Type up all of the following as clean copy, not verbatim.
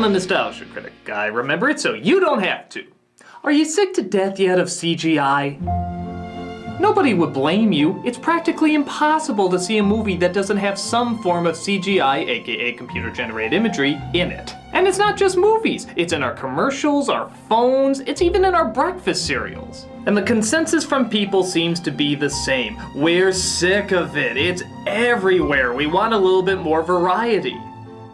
I'm a nostalgia critic. I remember it so you don't have to. Are you sick to death yet of CGI? Nobody would blame you. It's practically impossible to see a movie that doesn't have some form of CGI, aka computer-generated imagery, in it. And it's not just movies. It's in our commercials, our phones, it's even in our breakfast cereals. And the consensus from people seems to be the same. We're sick of it. It's everywhere. We want a little bit more variety.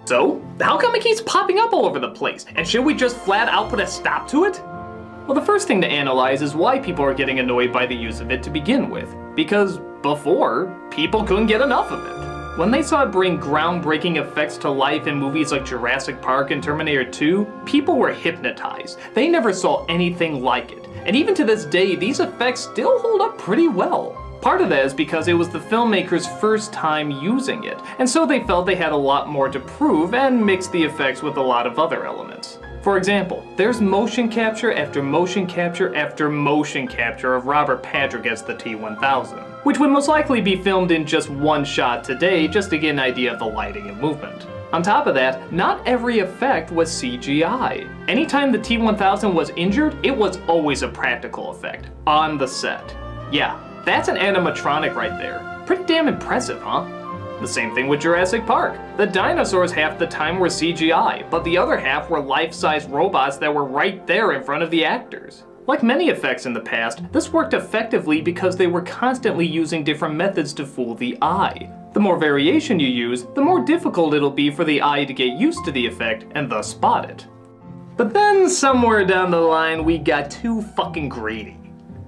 So, how come it keeps popping up all over the place? And should we just flat out put a stop to it? Well, the first thing to analyze is why people are getting annoyed by the use of it to begin with. Because before, people couldn't get enough of it. When they saw it bring groundbreaking effects to life in movies like Jurassic Park and Terminator 2, people were hypnotized. They never saw anything like it. And even to this day, these effects still hold up pretty well. Part of that is because it was the filmmakers' first time using it, and so they felt they had a lot more to prove and mixed the effects with a lot of other elements. For example, there's motion capture after motion capture after motion capture of Robert Patrick as the T-1000, which would most likely be filmed in just one shot today just to get an idea of the lighting and movement. On top of that, not every effect was CGI. Anytime the T-1000 was injured, it was always a practical effect, on the set. Yeah, that's an animatronic right there. Pretty damn impressive, huh? The same thing with Jurassic Park. The dinosaurs half the time were CGI, but the other half were life-size robots that were right there in front of the actors. Like many effects in the past, this worked effectively because they were constantly using different methods to fool the eye. The more variation you use, the more difficult it'll be for the eye to get used to the effect and thus spot it. But then somewhere down the line, we got too fucking greedy.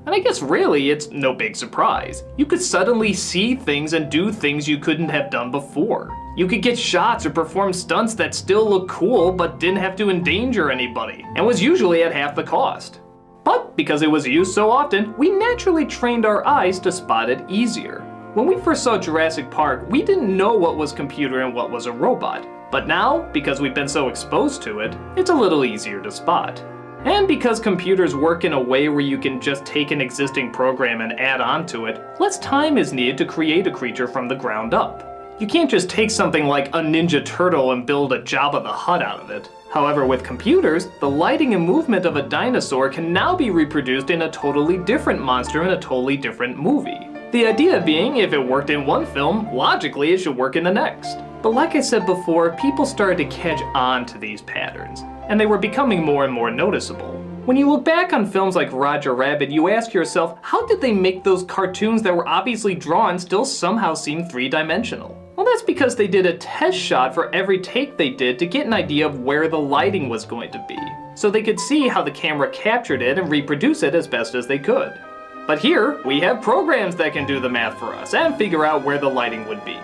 And I guess really, it's no big surprise. You could suddenly see things and do things you couldn't have done before. You could get shots or perform stunts that still look cool but didn't have to endanger anybody, and was usually at half the cost. But because it was used so often, we naturally trained our eyes to spot it easier. When we first saw Jurassic Park, we didn't know what was computer and what was a robot. But now, because we've been so exposed to it, it's a little easier to spot. And because computers work in a way where you can just take an existing program and add on to it, less time is needed to create a creature from the ground up. You can't just take something like a Ninja Turtle and build a Jabba the Hutt out of it. However, with computers, the lighting and movement of a dinosaur can now be reproduced in a totally different monster in a totally different movie. The idea being, if it worked in one film, logically it should work in the next. But like I said before, people started to catch on to these patterns, and they were becoming more and more noticeable. When you look back on films like Roger Rabbit, you ask yourself, how did they make those cartoons that were obviously drawn still somehow seem three-dimensional? Well, that's because they did a test shot for every take they did to get an idea of where the lighting was going to be, so they could see how the camera captured it and reproduce it as best as they could. But here, we have programs that can do the math for us and figure out where the lighting would be.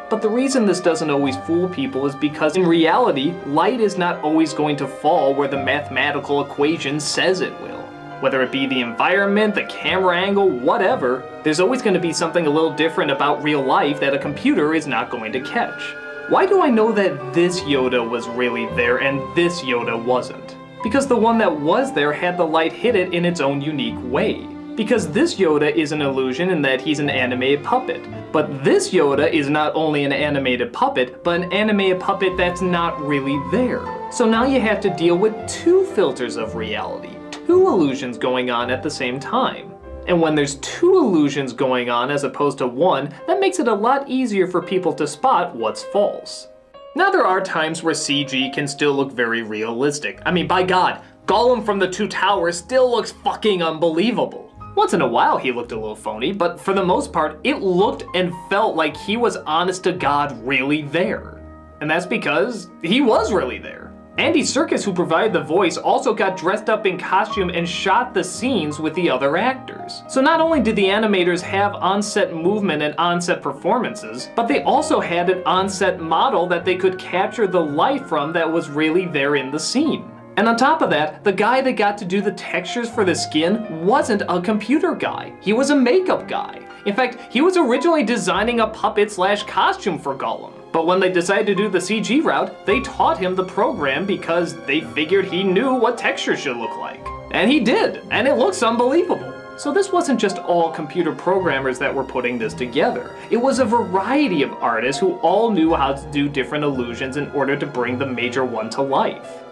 But the reason this doesn't always fool people is because in reality, light is not always going to fall where the mathematical equation says it will. Whether it be the environment, the camera angle, whatever, there's always going to be something a little different about real life that a computer is not going to catch. Why do I know that this Yoda was really there and this Yoda wasn't? Because the one that was there had the light hit it in its own unique way. Because this Yoda is an illusion in that he's an animated puppet. But this Yoda is not only an animated puppet, but an animated puppet that's not really there. So now you have to deal with two filters of reality, two illusions going on at the same time. And when there's two illusions going on as opposed to one, that makes it a lot easier for people to spot what's false. Now there are times where CG can still look very realistic. I mean, by God, Gollum from the Two Towers still looks fucking unbelievable. Once in a while he looked a little phony, but for the most part, it looked and felt like he was honest to God really there. And that's because he was really there. Andy Serkis, who provided the voice, also got dressed up in costume and shot the scenes with the other actors. So not only did the animators have on-set movement and on-set performances, but they also had an on-set model that they could capture the light from that was really there in the scene. And on top of that, the guy that got to do the textures for the skin wasn't a computer guy. He was a makeup guy. In fact, he was originally designing a puppet/costume for Gollum. But when they decided to do the CG route, they taught him the program because they figured he knew what texture should look like. And he did, and it looks unbelievable. So this wasn't just all computer programmers that were putting this together. It was a variety of artists who all knew how to do different illusions in order to bring the major one to life.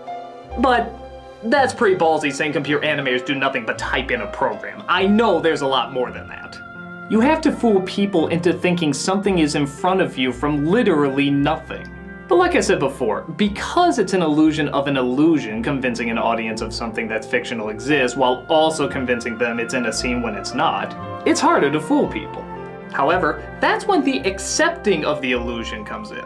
But that's pretty ballsy saying computer animators do nothing but type in a program. I know there's a lot more than that. You have to fool people into thinking something is in front of you from literally nothing. But like I said before, because it's an illusion of an illusion, convincing an audience of something that's fictional exists while also convincing them it's in a scene when it's not, it's harder to fool people. However, that's when the accepting of the illusion comes in.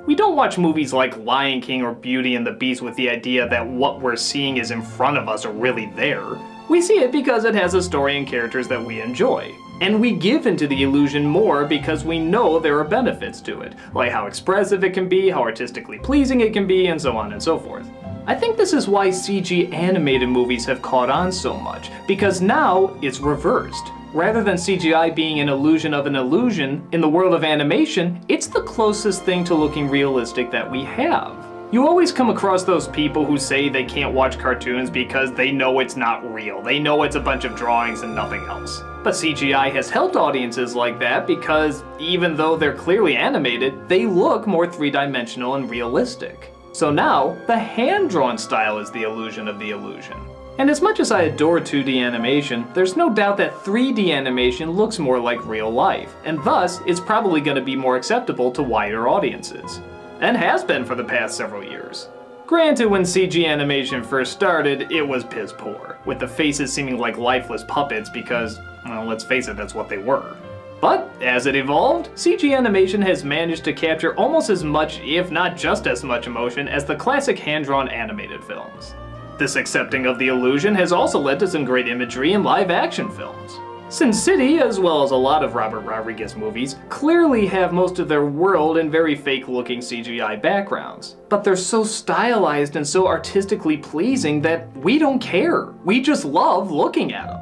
We don't watch movies like Lion King or Beauty and the Beast with the idea that what we're seeing is in front of us or really there. We see it because it has a story and characters that we enjoy. And we give into the illusion more because we know there are benefits to it, like how expressive it can be, how artistically pleasing it can be, and so on and so forth. I think this is why CG animated movies have caught on so much, because now it's reversed. Rather than CGI being an illusion of an illusion, in the world of animation, it's the closest thing to looking realistic that we have. You always come across those people who say they can't watch cartoons because they know it's not real. They know it's a bunch of drawings and nothing else. But CGI has helped audiences like that because even though they're clearly animated, they look more three-dimensional and realistic. So now, the hand-drawn style is the illusion of the illusion. And as much as I adore 2D animation, there's no doubt that 3D animation looks more like real life, and thus it's probably going to be more acceptable to wider audiences. And has been for the past several years. Granted, when CG animation first started, it was piss poor, with the faces seeming like lifeless puppets because, well, let's face it, that's what they were. But as it evolved, CG animation has managed to capture almost as much, if not just as much emotion as the classic hand-drawn animated films. This accepting of the illusion has also led to some great imagery in live-action films. Sin City, as well as a lot of Robert Rodriguez movies, clearly have most of their world in very fake-looking CGI backgrounds. But they're so stylized and so artistically pleasing that we don't care. We just love looking at them.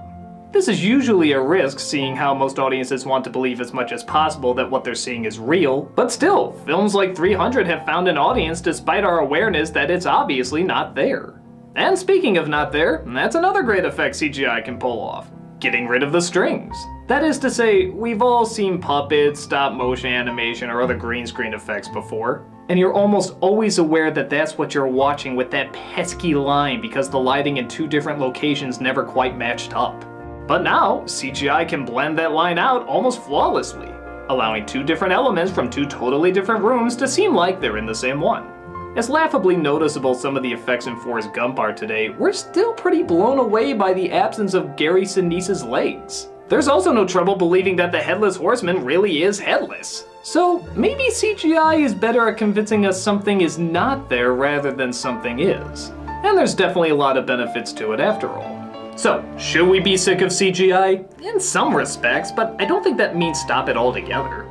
This is usually a risk, seeing how most audiences want to believe as much as possible that what they're seeing is real, but still, films like 300 have found an audience despite our awareness that it's obviously not there. And speaking of not there, that's another great effect CGI can pull off. Getting rid of the strings. That is to say, we've all seen puppets, stop-motion animation, or other green screen effects before, and you're almost always aware that that's what you're watching with that pesky line because the lighting in two different locations never quite matched up. But now, CGI can blend that line out almost flawlessly, allowing two different elements from two totally different rooms to seem like they're in the same one. As laughably noticeable some of the effects in Forrest Gump are today, we're still pretty blown away by the absence of Gary Sinise's legs. There's also no trouble believing that the Headless Horseman really is headless. So maybe CGI is better at convincing us something is not there rather than something is. And there's definitely a lot of benefits to it after all. So, should we be sick of CGI? In some respects, but I don't think that means stop it altogether.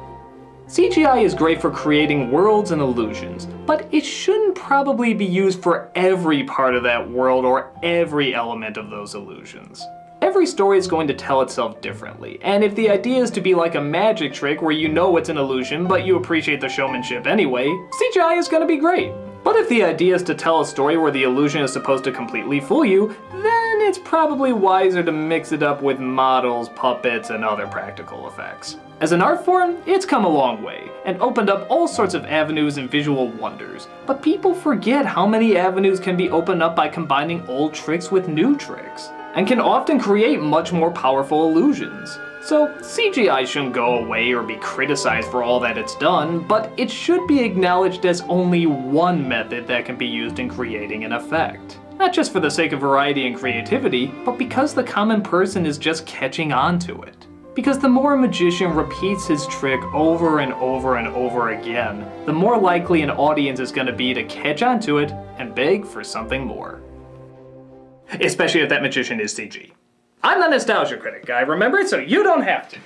CGI is great for creating worlds and illusions, but it shouldn't probably be used for every part of that world or every element of those illusions. Every story is going to tell itself differently, and if the idea is to be like a magic trick where you know it's an illusion but you appreciate the showmanship anyway, CGI is going to be great. But if the idea is to tell a story where the illusion is supposed to completely fool you, then it's probably wiser to mix it up with models, puppets, and other practical effects. As an art form, it's come a long way, and opened up all sorts of avenues and visual wonders. But people forget how many avenues can be opened up by combining old tricks with new tricks, and can often create much more powerful illusions. So CGI shouldn't go away or be criticized for all that it's done, but it should be acknowledged as only one method that can be used in creating an effect. Not just for the sake of variety and creativity, but because the common person is just catching on to it. Because the more a magician repeats his trick over and over and over again, the more likely an audience is going to be to catch on to it and beg for something more. Especially if that magician is CG. I'm the Nostalgia Critic guy, remember it so you don't have to.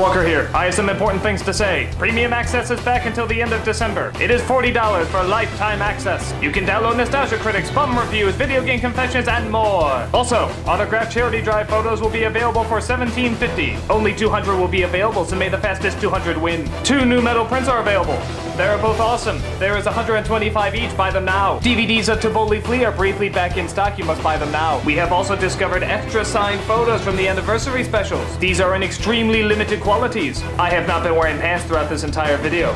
Walker here. I have some important things to say. Premium access is back until the end of December. It is $40 for lifetime access. You can download Nostalgia Critics, bum reviews, video game confessions, and more. Also, autographed charity drive photos will be available for $17.50. Only 200 will be available, so may the fastest 200 win. 2 new metal prints are available. They are both awesome. There is 125 each. Buy them now. DVDs of To Boldly Flee are briefly back in stock. You must buy them now. We have also discovered extra signed photos from the anniversary specials. These are in extremely limited qualities. I have not been wearing pants throughout this entire video.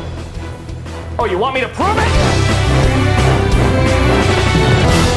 Oh, you want me to prove it?